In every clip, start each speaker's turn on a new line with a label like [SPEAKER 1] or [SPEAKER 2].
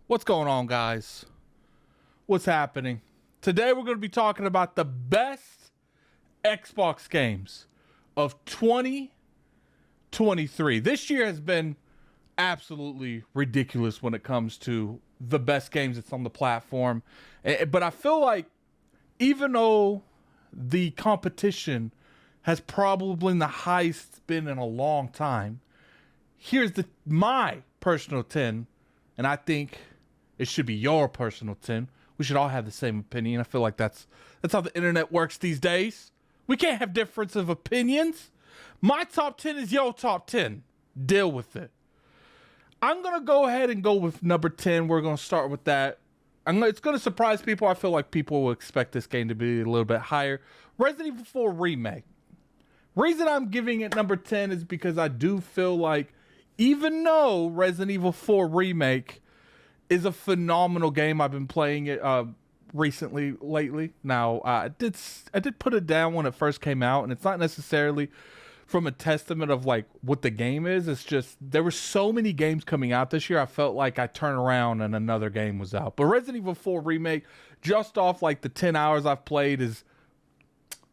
[SPEAKER 1] What's going on, guys? What's happening? Today we're going to be talking about the best Xbox games of 2023. This year has been absolutely ridiculous when it comes to the best games that's on the platform. But I feel like even though the competition has probably been the highest it's been in a long time, here's my personal 10, and I think it should be your personal 10. We should all have the same opinion. I feel like that's how the internet works these days. We can't have difference of opinions. My top 10 is your top 10. Deal with it. I'm going to go ahead and go with number 10. We're going to start with that. It's going to surprise people. I feel like people will expect this game to be a little bit higher. Resident Evil 4 Remake. Reason I'm giving it number 10 is because I do feel like even though Resident Evil 4 Remake is a phenomenal game, I've been playing it lately. Now, I did put it down when it first came out, and it's not necessarily from a testament of like what the game is. It's just there were so many games coming out this year. I felt like I turned around and another game was out. But Resident Evil 4 Remake, just off like the 10 hours I've played, is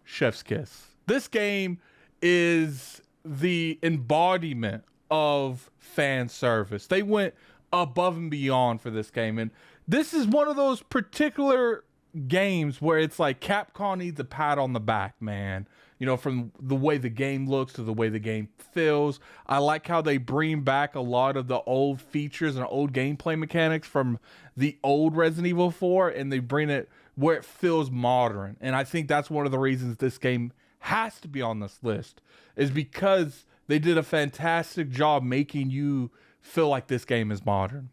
[SPEAKER 1] chef's kiss. This game is the embodiment of fan service. They went above and beyond for this game, and this is one of those particular games where it's like Capcom needs a pat on the back, man. You know, from the way the game looks to the way the game feels. I like how they bring back a lot of the old features and old gameplay mechanics from the old Resident Evil 4, and they bring it where it feels modern. And I think that's one of the reasons this game has to be on this list, is because they did a fantastic job making you feel like this game is modern.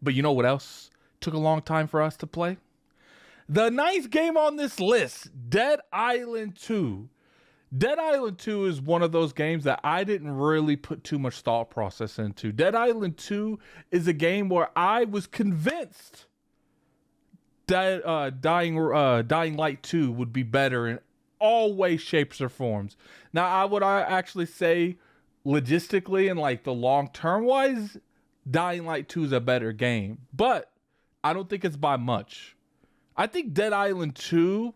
[SPEAKER 1] But you know what else took a long time for us to play? The ninth game on this list, Dead Island 2. Dead Island 2 is one of those games that I didn't really put too much thought process into. Dead Island 2 is a game where I was convinced that Dying Light 2 would be better in all ways, shapes, or forms. Now, I actually say logistically and like the long term wise, Dying Light 2 is a better game, but I don't think it's by much. I think Dead Island 2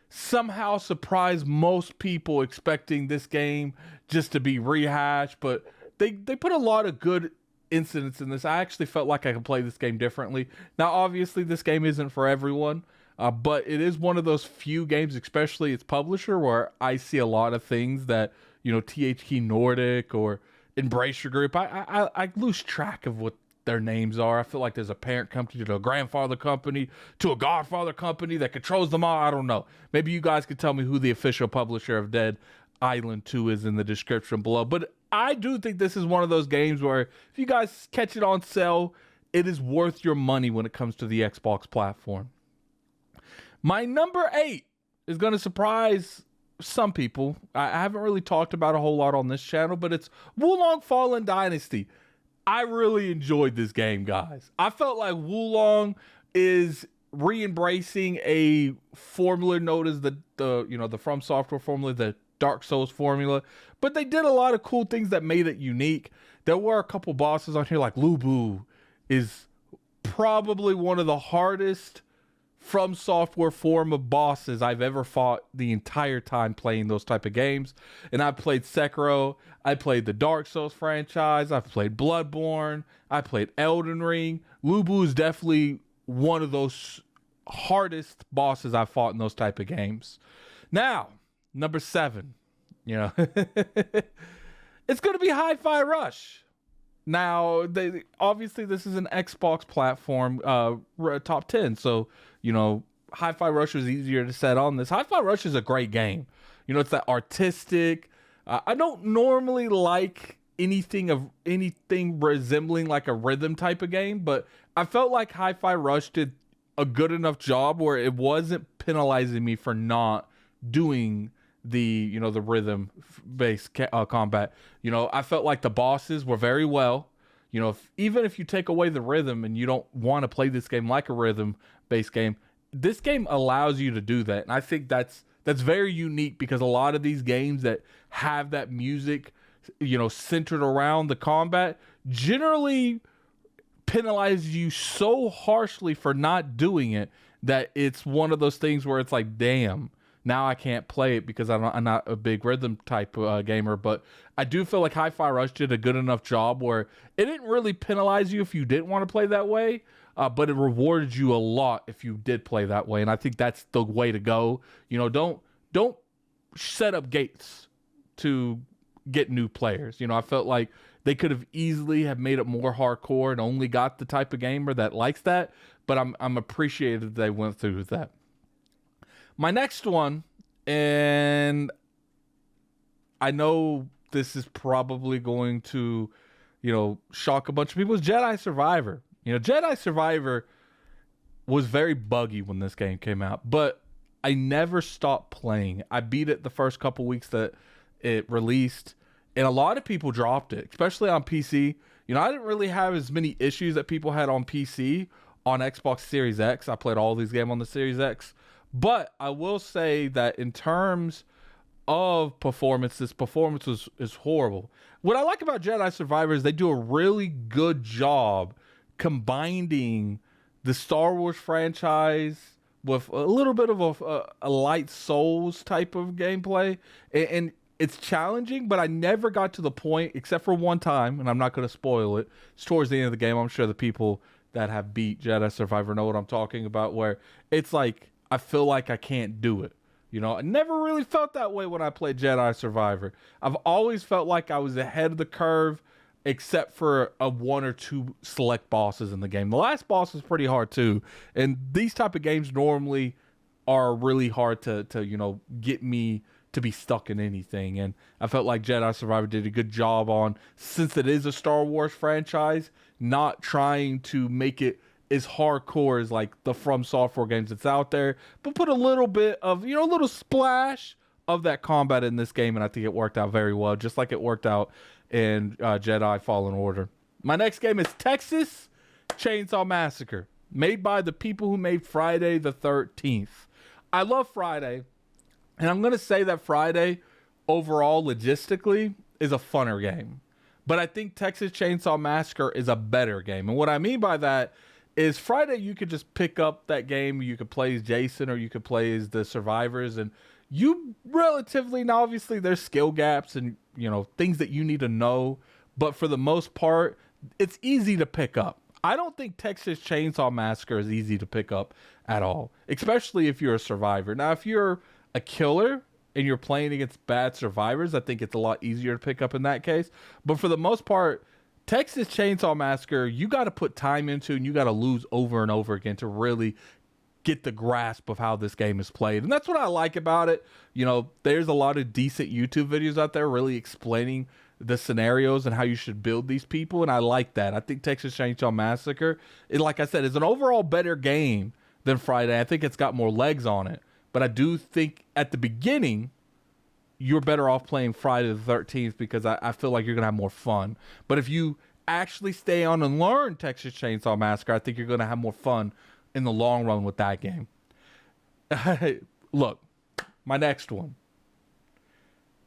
[SPEAKER 1] somehow surprised most people expecting this game just to be rehashed, but they put a lot of good incidents in this. I actually felt like I could play this game differently. Now, obviously, this game isn't for everyone, but it is one of those few games, especially its publisher, where I see a lot of things that, you know, THQ Nordic or Embracer Group, I lose track of what their names are. I feel like there's a parent company to a grandfather company to a godfather company that controls them all. I don't know. Maybe you guys could tell me who the official publisher of Dead Island 2 is in the description below. But I do think this is one of those games where if you guys catch it on sale, it is worth your money when it comes to the Xbox platform. My number 8 is going to surprise some people. I haven't really talked about a whole lot on this channel, but it's Wulong Fallen Dynasty. I really enjoyed this game, guys. I felt like Wulong is re-embracing a formula known as the From Software formula, the Dark Souls formula, but they did a lot of cool things that made it unique. There were a couple bosses on here, like Lubu is probably one of the hardest From Software form of bosses I've ever fought the entire time playing those type of games. And I've played Sekiro, I played the Dark Souls franchise, I've played Bloodborne, I played Elden Ring. Lubu is definitely one of those hardest bosses I've fought in those type of games. Now, number 7, you know, it's going to be Hi-Fi Rush. Now, obviously this is an Xbox platform top 10, so, you know, Hi-Fi Rush was easier to set on this. Hi-Fi Rush is a great game. You know, it's that artistic. I don't normally like anything resembling like a rhythm type of game, but I felt like Hi-Fi Rush did a good enough job where it wasn't penalizing me for not doing the rhythm based combat. You know, I felt like the bosses were very well. You know, even if you take away the rhythm and you don't want to play this game like a rhythm based game, this game allows you to do that. And I think that's very unique, because a lot of these games that have that music centered around the combat, generally penalizes you so harshly for not doing it that it's one of those things where it's like, damn, now I can't play it because I'm not a big rhythm type gamer. But I do feel like Hi-Fi Rush did a good enough job where it didn't really penalize you if you didn't want to play that way, but it rewarded you a lot if you did play that way. And I think that's the way to go. Don't set up gates to get new players. I felt like they could have easily have made it more hardcore and only got the type of gamer that likes that. But I'm appreciative they went through with that. My next one, and I know this is probably going to, shock a bunch of people, is Jedi Survivor. Jedi Survivor was very buggy when this game came out, but I never stopped playing. I beat it the first couple weeks that it released, and a lot of people dropped it, especially on PC. I didn't really have as many issues that people had on PC on Xbox Series X. I played all these games on the Series X. But I will say that in terms of performance, this performance is horrible. What I like about Jedi Survivor is they do a really good job combining the Star Wars franchise with a little bit of a light Souls type of gameplay. And it's challenging, but I never got to the point, except for one time, and I'm not going to spoil it. It's towards the end of the game. I'm sure the people that have beat Jedi Survivor know what I'm talking about, where it's like, I feel like I can't do it. I never really felt that way when I played Jedi Survivor. I've always felt like I was ahead of the curve, except for one or two select bosses in the game. The last boss was pretty hard too. And these type of games normally are really hard to get me to be stuck in anything. And I felt like Jedi Survivor did a good job on, since it is a Star Wars franchise, not trying to make it as hardcore as like the From Software games that's out there, but put a little bit of, a little splash of that combat in this game, and I think it worked out very well, just like it worked out in Jedi Fallen Order. My next game is Texas Chainsaw Massacre, made by the people who made Friday the 13th. I love Friday, and I'm going to say that Friday, overall, logistically, is a funner game. But I think Texas Chainsaw Massacre is a better game. And what I mean by that is Friday, you could just pick up that game. You could play as Jason, or you could play as the survivors. And you relatively, now obviously there's skill gaps and, things that you need to know. But for the most part, it's easy to pick up. I don't think Texas Chainsaw Massacre is easy to pick up at all, especially if you're a survivor. Now, if you're a killer and you're playing against bad survivors, I think it's a lot easier to pick up in that case. But for the most part, Texas Chainsaw Massacre, you got to put time into, and you got to lose over and over again to really get the grasp of how this game is played. And that's what I like about it. There's a lot of decent YouTube videos out there really explaining the scenarios and how you should build these people, and I like that. I think Texas Chainsaw Massacre, like I said, is an overall better game than Friday. I think it's got more legs on it. But I do think at the beginning, you're better off playing Friday the 13th because I feel like you're going to have more fun. But if you actually stay on and learn Texas Chainsaw Massacre, I think you're going to have more fun in the long run with that game. Look, my next one.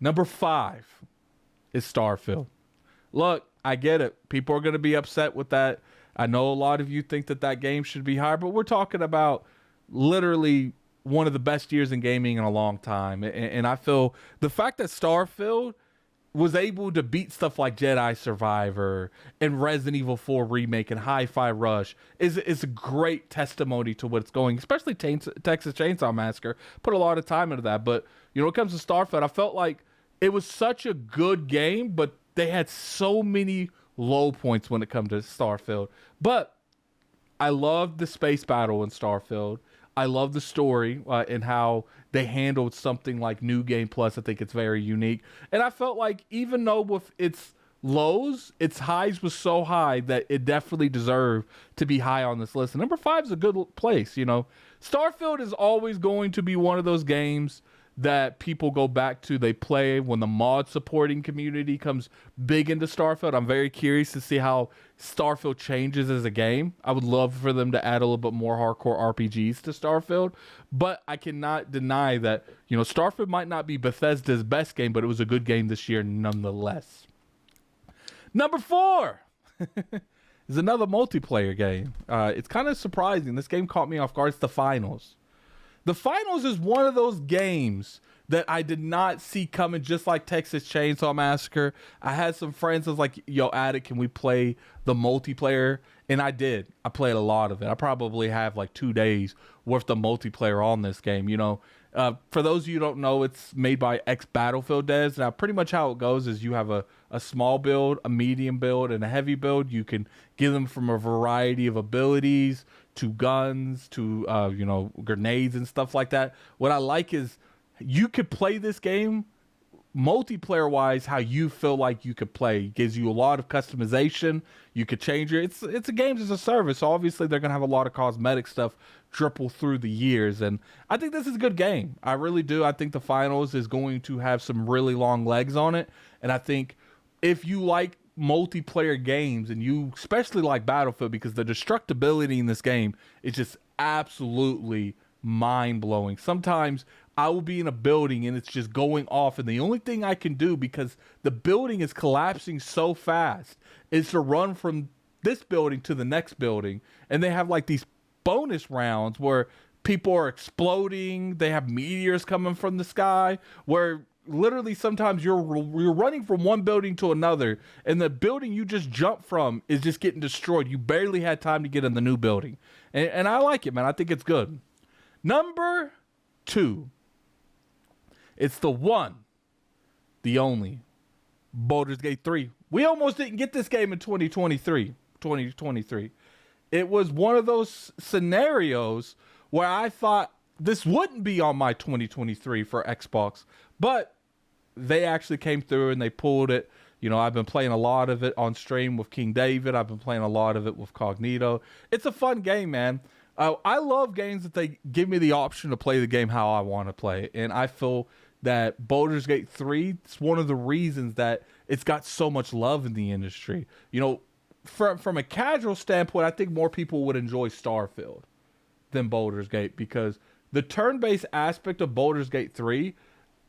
[SPEAKER 1] Number 5 is Starfield. Look, I get it. People are going to be upset with that. I know a lot of you think that game should be higher, but we're talking about literally one of the best years in gaming in a long time. And I feel the fact that Starfield was able to beat stuff like Jedi Survivor and Resident Evil 4 Remake and Hi-Fi Rush is a great testimony to what's going, especially Texas Chainsaw Massacre. Put a lot of time into that. But, when it comes to Starfield, I felt like it was such a good game, but they had so many low points when it comes to Starfield. But I loved the space battle in Starfield. I love the story and how they handled something like New Game Plus. I think it's very unique. And I felt like even though with its lows, its highs was so high that it definitely deserved to be high on this list. And number 5 is a good place. Starfield is always going to be one of those games that people go back to. They play when the mod supporting community comes big into Starfield. I'm very curious to see how Starfield changes as a game. I would love for them to add a little bit more hardcore RPGs to Starfield, but I cannot deny that, Starfield might not be Bethesda's best game, but it was a good game this year nonetheless. Number 4 is another multiplayer game. It's kind of surprising. This game caught me off guard. It's The Finals. The Finals is one of those games that I did not see coming, just like Texas Chainsaw Massacre. I had some friends that was like, yo, Addict, can we play the multiplayer? And I did. I played a lot of it. I probably have like 2 days worth of multiplayer on this game. You know, for those of you who don't know, it's made by ex-Battlefield devs. Now, pretty much how it goes is you have a small build, a medium build, and a heavy build. You can give them from a variety of abilities to guns to, you know, grenades and stuff like that. What I like is you could play this game multiplayer wise how you feel like you could play. It gives you a lot of customization. You could change it. It's a games as a service, so obviously they're gonna have a lot of cosmetic stuff triple through the years, and I think this is a good game. I really do. I think The Finals is going to have some really long legs on it, and I think if you like multiplayer games and you especially like Battlefield, because the destructibility in this game is just absolutely mind-blowing. Sometimes I will be in a building and it's just going off, and the only thing I can do, because the building is collapsing so fast, is to run from this building to the next building. And they have like these bonus rounds where people are exploding. They have meteors coming from the sky where literally sometimes you're running from one building to another, and the building you just jumped from is just getting destroyed. You barely had time to get in the new building. And I like it, man. I think it's good. Number 2. It's the one, the only, Baldur's Gate 3. We almost didn't get this game in 2023. It was one of those scenarios where I thought this wouldn't be on my 2023 for Xbox, but they actually came through and they pulled it. You know, I've been playing a lot of it on stream with King David. I've been playing a lot of it with Cognito. It's a fun game, man. I love games that they give me the option to play the game how I want to play. And I feel that Baldur's Gate 3 is one of the reasons that it's got so much love in the industry. You know, from a casual standpoint, I think more people would enjoy Starfield than Baldur's Gate, because the turn-based aspect of Baldur's Gate 3,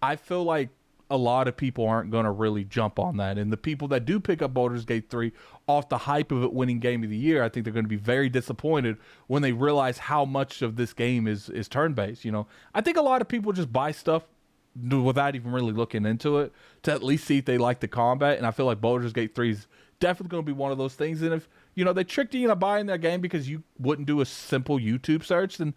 [SPEAKER 1] I feel like a lot of people aren't going to really jump on that. And the people that do pick up Baldur's Gate 3 off the hype of it winning Game of the Year, I think they're going to be very disappointed when they realize how much of this game is turn-based. You know, I think a lot of people just buy stuff without even really looking into it to at least see if they like the combat. And I feel like Baldur's Gate 3 is definitely going to be one of those things. And if, you know, they tricked you into buying that game because you wouldn't do a simple YouTube search, then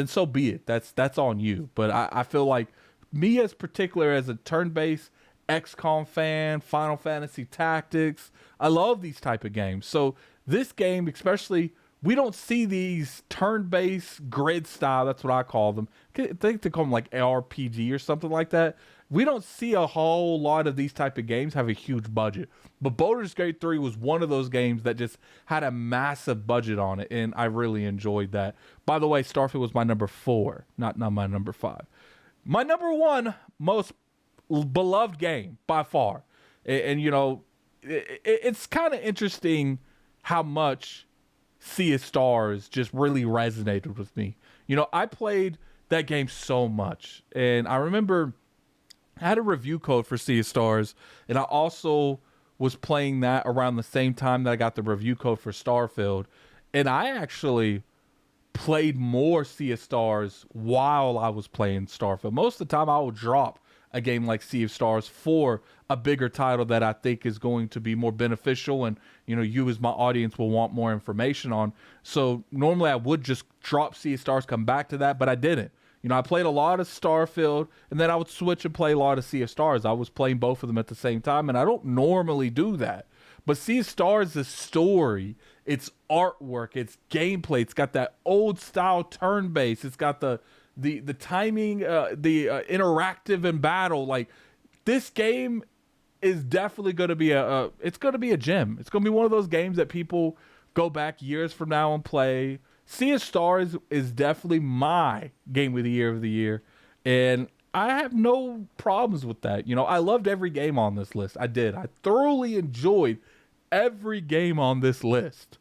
[SPEAKER 1] so be it. That's on you. But I feel like me as particular as a turn-based XCOM fan, Final Fantasy Tactics, I love these type of games. So this game, especially, we don't see these turn-based grid style, that's what I call them. I think they call them like RPG or something like that. We don't see a whole lot of these type of games have a huge budget. But Baldur's Gate 3 was one of those games that just had a massive budget on it, and I really enjoyed that. By the way, Starfield was my number 4, not my number 5. My number 1 most beloved game by far. And you know, it's kind of interesting how much Sea of Stars just really resonated with me. You know, I played that game so much, and I remember I had a review code for Sea of Stars, and I also was playing that around the same time that I got the review code for Starfield, and I actually played more Sea of Stars while I was playing Starfield. Most of the time I will drop a game like Sea of Stars for a bigger title that I think is going to be more beneficial, and you know, you as my audience will want more information on. So normally I would just drop Sea of Stars, come back to that, but I didn't. You know, I played a lot of Starfield, and then I would switch and play a lot of Sea of Stars. I was playing both of them at the same time, and I don't normally do that. But Sea of Stars, the story, its artwork, its gameplay, it's got that old style turn-based. It's got the timing, the interactive in battle. Like, this game is definitely going to be it's going to be a gem. It's going to be one of those games that people go back years from now and play. Sea of Stars is definitely my game of the year, and I have no problems with that. You know, I loved every game on this list. I did. I thoroughly enjoyed every game on this list.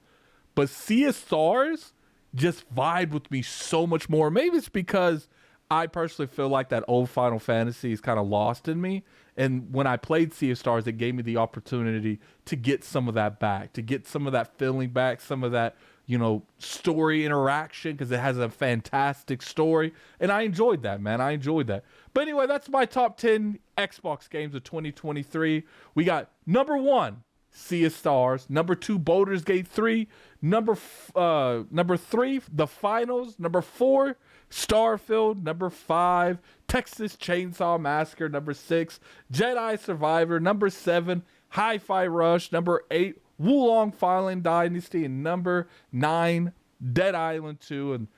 [SPEAKER 1] But Sea of Stars just vibed with me so much more. Maybe it's because I personally feel like that old Final Fantasy is kind of lost in me. And when I played Sea of Stars, it gave me the opportunity to get some of that back, to get some of that feeling back, some of that, you know, story interaction, because it has a fantastic story. And I enjoyed that, man. I enjoyed that. But anyway, that's my top 10 Xbox games of 2023. We got number 1, Sea of Stars. Number 2, Baldur's Gate 3. Number 3, The Finals. Number 4, Starfield. Number 5, Texas Chainsaw Massacre. Number 6, Jedi Survivor. Number 7, Hi-Fi Rush. Number 8, Wulong Fallen Dynasty. And number 9, Dead Island 2. And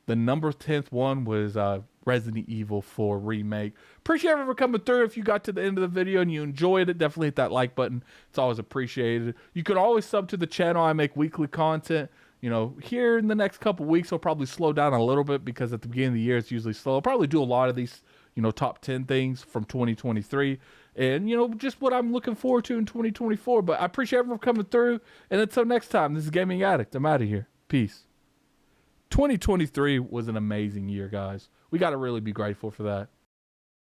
[SPEAKER 1] the number 10th one was Resident Evil 4 Remake. Appreciate everyone for coming through. If you got to the end of the video and you enjoyed it, definitely hit that like button. It's always appreciated. You could always sub to the channel. I make weekly content. You know, here in the next couple weeks, I'll probably slow down a little bit because at the beginning of the year, it's usually slow. I'll probably do a lot of these, you know, top 10 things from 2023 and, you know, just what I'm looking forward to in 2024. But I appreciate everyone for coming through. And until next time, this is Gaming Addict. I'm out of here. Peace. 2023 was an amazing year, guys. We got to really be grateful for that.